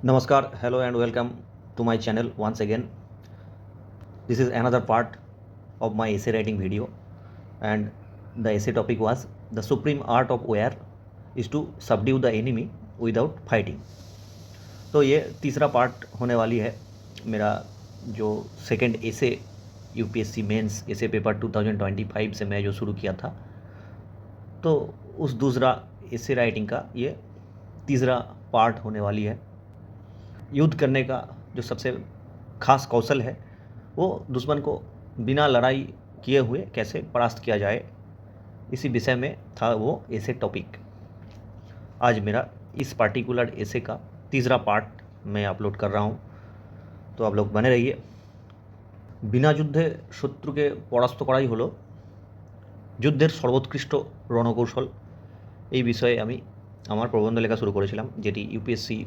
Namaskar, hello and welcome to my channel once again. This is another part of my essay writing video, and the essay topic was the supreme art of war is to subdue the enemy without fighting. तो ये तीसरा part होने वाली है मेरा जो second एसे UPSC mains एसे paper 2025 से मैं जो शुरू किया था, तो उस दूसरा एसे राइटिंग का ये तीसरा पार्ट होने वाली है। युद्ध करने का जो सबसे खास कौशल है वो दुश्मन को बिना लड़ाई किए हुए कैसे परास्त किया जाए, इसी विषय में था वो एसे टॉपिक। आज मेरा इस पार्टिकुलर एसे का तीसरा पार्ट मैं अपलोड कर रहा हूँ, तो आप लोग बने रहिए। बिना যুদ্ধে শত্রুকে পরাস্ত করাই হলো যুদ্ধের সর্বোৎকৃষ্ট রণকৌশল, এই বিষয়ে আমি আমার প্রবন্ধ লেখা শুরু করেছিলাম, যেটি ইউপিএসসি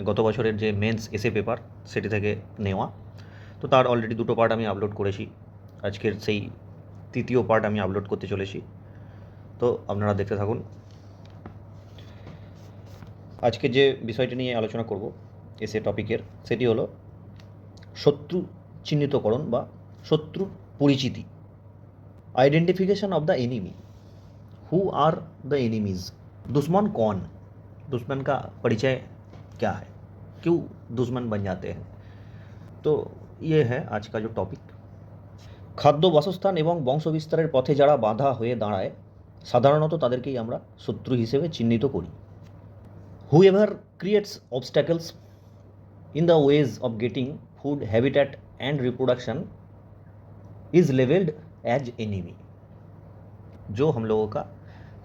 গত বছরের যে মেন্স এসে পেপার সেটি থেকে নেওয়া। তো তার অলরেডি দুটো পার্ট আমি আপলোড করেছি, আজকের সেই তৃতীয় পার্ট আমি আপলোড করতে চলেছি, তো আপনারা দেখতে থাকুন। আজকে যে বিষয়টি নিয়ে আলোচনা করব এসে টপিকের, সেটি হলো শত্রু চিহ্নিতকরণ বা শত্রুর পরিচিতি। Identification of the enemy. Who are the enemies? दुश्मन कौन? दुश्मन का परिचय क्या है? क्यों दुश्मन बन जाते हैं? तो ये है आज का जो टॉपिक। খাদ্য বাসস্থান এবং বংশবিস্তারের পথে যারা বাধা হয়ে দাঁড়ায় সাধারণত তাদেরকেই আমরা শত্রু হিসেবে চিহ্নিত করি। Whoever creates obstacles in the ways of getting food, habitat and reproduction is labeled as enemy। जो हम लोगों का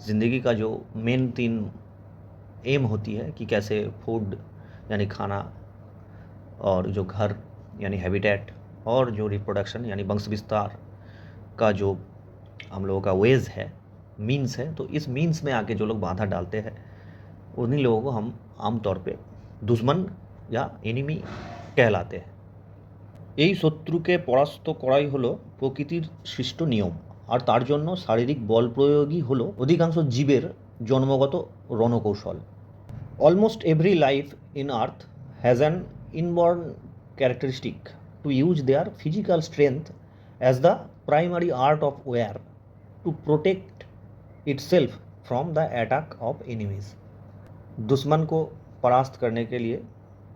ज़िंदगी का जो मेन 3 एम होती है कि कैसे फूड यानी खाना, और जो घर यानी हैबिटेट, और जो रिप्रोडक्शन यानी वंश विस्तार का जो हम लोगों का वेज है, मीन्स है, तो इस मीन्स में आके जो लोग बाधा डालते हैं उन्हीं लोगों को हम आमतौर पे दुश्मन या एनिमी कहलाते हैं। এই শত্রুকে পরাস্ত করাই হলো প্রকৃতির সৃষ্ট নিয়ম, আর তার জন্য শারীরিক বল প্রয়োগই হলো অধিকাংশ জীবের জন্মগত রণকৌশল। Almost every life in earth has an inborn characteristic to use their physical strength as the primary art of war to protect itself from the attack of enemies. दुश्मन को परास्त करने के लिए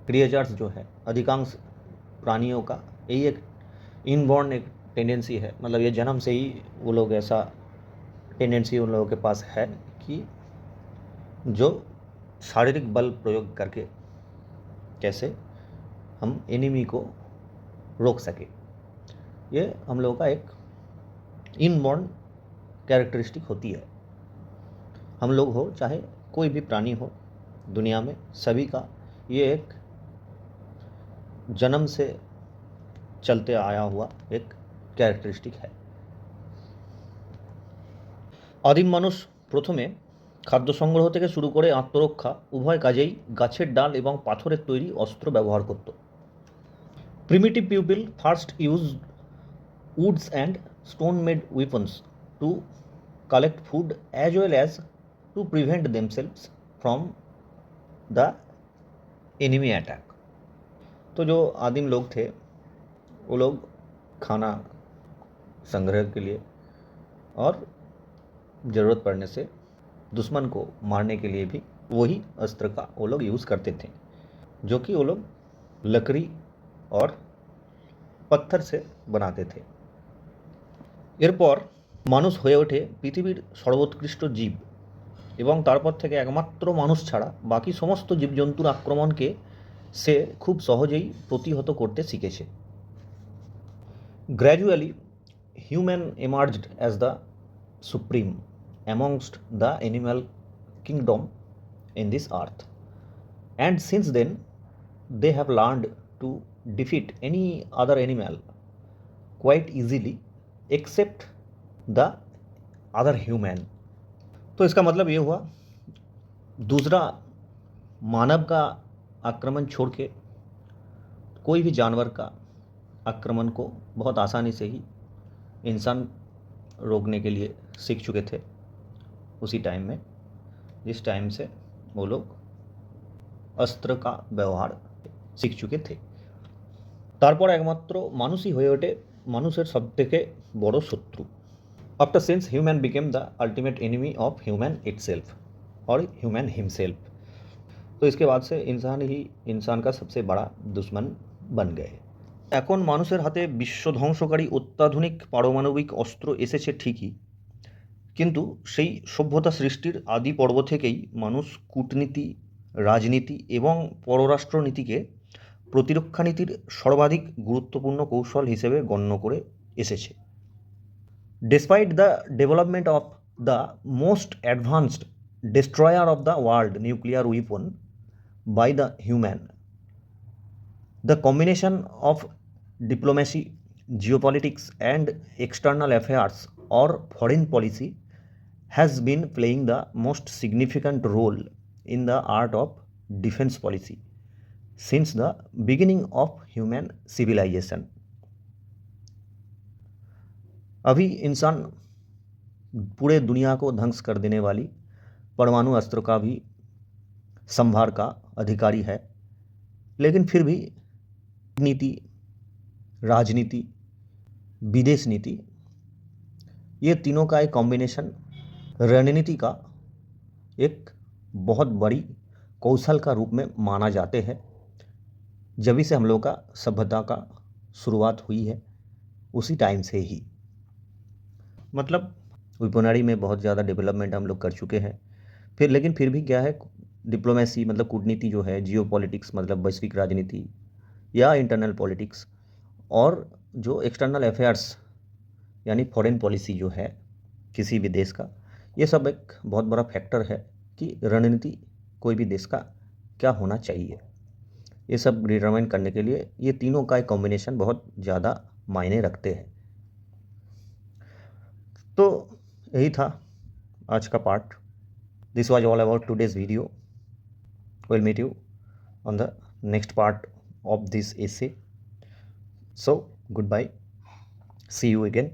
क्रिएचर्स जो है, अधिकांश प्राणियों का यही एक इनबॉर्न एक टेंडेंसी है, मतलब ये जन्म से ही वो लोग ऐसा टेंडेंसी उन लोगों के पास है कि जो शारीरिक बल प्रयोग करके कैसे हम एनिमी को रोक सके, ये हम लोगों का एक इनबॉर्न कैरेक्टरिस्टिक होती है। हम लोग हो चाहे कोई भी प्राणी हो दुनिया में, सभी का ये एक जन्म से चलते आया हुआ एक ক্যারেক্টারিস্টিক है। আদিম মানুষ প্রথমে খাদ্য সংগ্রহ থেকে শুরু করে আত্মরক্ষা উভয় কাজেই গাছের ডাল এবং পাথরের তৈরি অস্ত্র ব্যবহার করত। Primitive people first use Woods and stone made weapons to collect food as well as to prevent themselves from the enemy attack. तो जो आदिम लोग थे वो लोग खाना संग्रह के लिए और ज़रूरत पड़ने से दुश्मन को मारने के लिए भी वही अस्त्र का वो लोग यूज़ करते थे, जो कि वो लोग लकड़ी और पत्थर से बनाते थे। এরপর মানুষ হয়ে ওঠে পৃথিবীর সর্বোৎকৃষ্ট জীব, এবং তারপর থেকে একমাত্র মানুষ ছাড়া বাকি সমস্ত জীবজন্তুর আক্রমণকে সে খুব সহজেই প্রতিহত করতে শিখেছে। Gradually human emerged as the supreme amongst the animal kingdom in this earth, and since then they have learned to defeat any other animal quite easily except the other human. तो इसका मतलब ये हुआ दूसरा मानव का आक्रमण छोड़ के कोई भी जानवर का आक्रमण को बहुत आसानी से ही इंसान रोकने के लिए सीख चुके थे उसी टाइम में, जिस टाइम से वो लोग अस्त्र का व्यवहार শিখ চুকে थे। তারপর একমাত্র মানুষই হয়ে ওঠে মানুষের সবথেকে বড় শত্রু। After since human became the ultimate enemy of human itself और ह्यूमन हिमसेल्फ, तो इसके बाद से इंसान ही इंसान का सबसे बड़ा दुश्मन बन गए। এখন মানুষের হাতে বিশ্ব ধ্বংসকারী অত্যাধুনিক পারমাণবিক অস্ত্র এসেছে ঠিকই, কিন্তু সেই সভ্যতা সৃষ্টির আদি পর্ব থেকেই মানুষ কূটনীতি, রাজনীতি এবং পররাষ্ট্রনীতিকে প্রতিরক্ষা নীতির সর্বাধিক গুরুত্বপূর্ণ কৌশল হিসেবে গণ্য করে এসেছে। Despite the development of the most advanced destroyer of the world nuclear weapon by the human, the combination of diplomacy, geopolitics, and external affairs or foreign policy has been playing the most significant role in the art of defense policy since the beginning of human civilization. अभी इंसान पूरे दुनिया को ध्वंस कर देने वाली परमाणु अस्त्र का भी संभार का अधिकारी है, लेकिन फिर भी नीति, राजनीति, विदेश नीति, ये तीनों का एक कॉम्बिनेशन रणनीति का एक बहुत बड़ी कौशल का रूप में माना जाते हैं। जभी से हम लोग का सभ्यता का शुरुआत हुई है उसी टाइम से ही, मतलब वेपनरी में बहुत ज़्यादा डेवलपमेंट हम लोग कर चुके हैं। लेकिन फिर भी क्या है, डिप्लोमेसी मतलब कूटनीति जो है, जियो पॉलिटिक्स मतलब वैश्विक राजनीति या इंटरनल पॉलिटिक्स, और जो एक्सटर्नल अफेयर्स यानी फॉरेन पॉलिसी जो है किसी भी देश का, ये सब एक बहुत बड़ा फैक्टर है कि रणनीति कोई भी देश का क्या होना चाहिए। ये सब डिटरमाइन करने के लिए ये तीनों का एक कॉम्बिनेशन बहुत ज़्यादा मायने रखते हैं। तो यही था आज का part. This was all about today's video. Will meet you on the next part of this essay. So goodbye, see you again.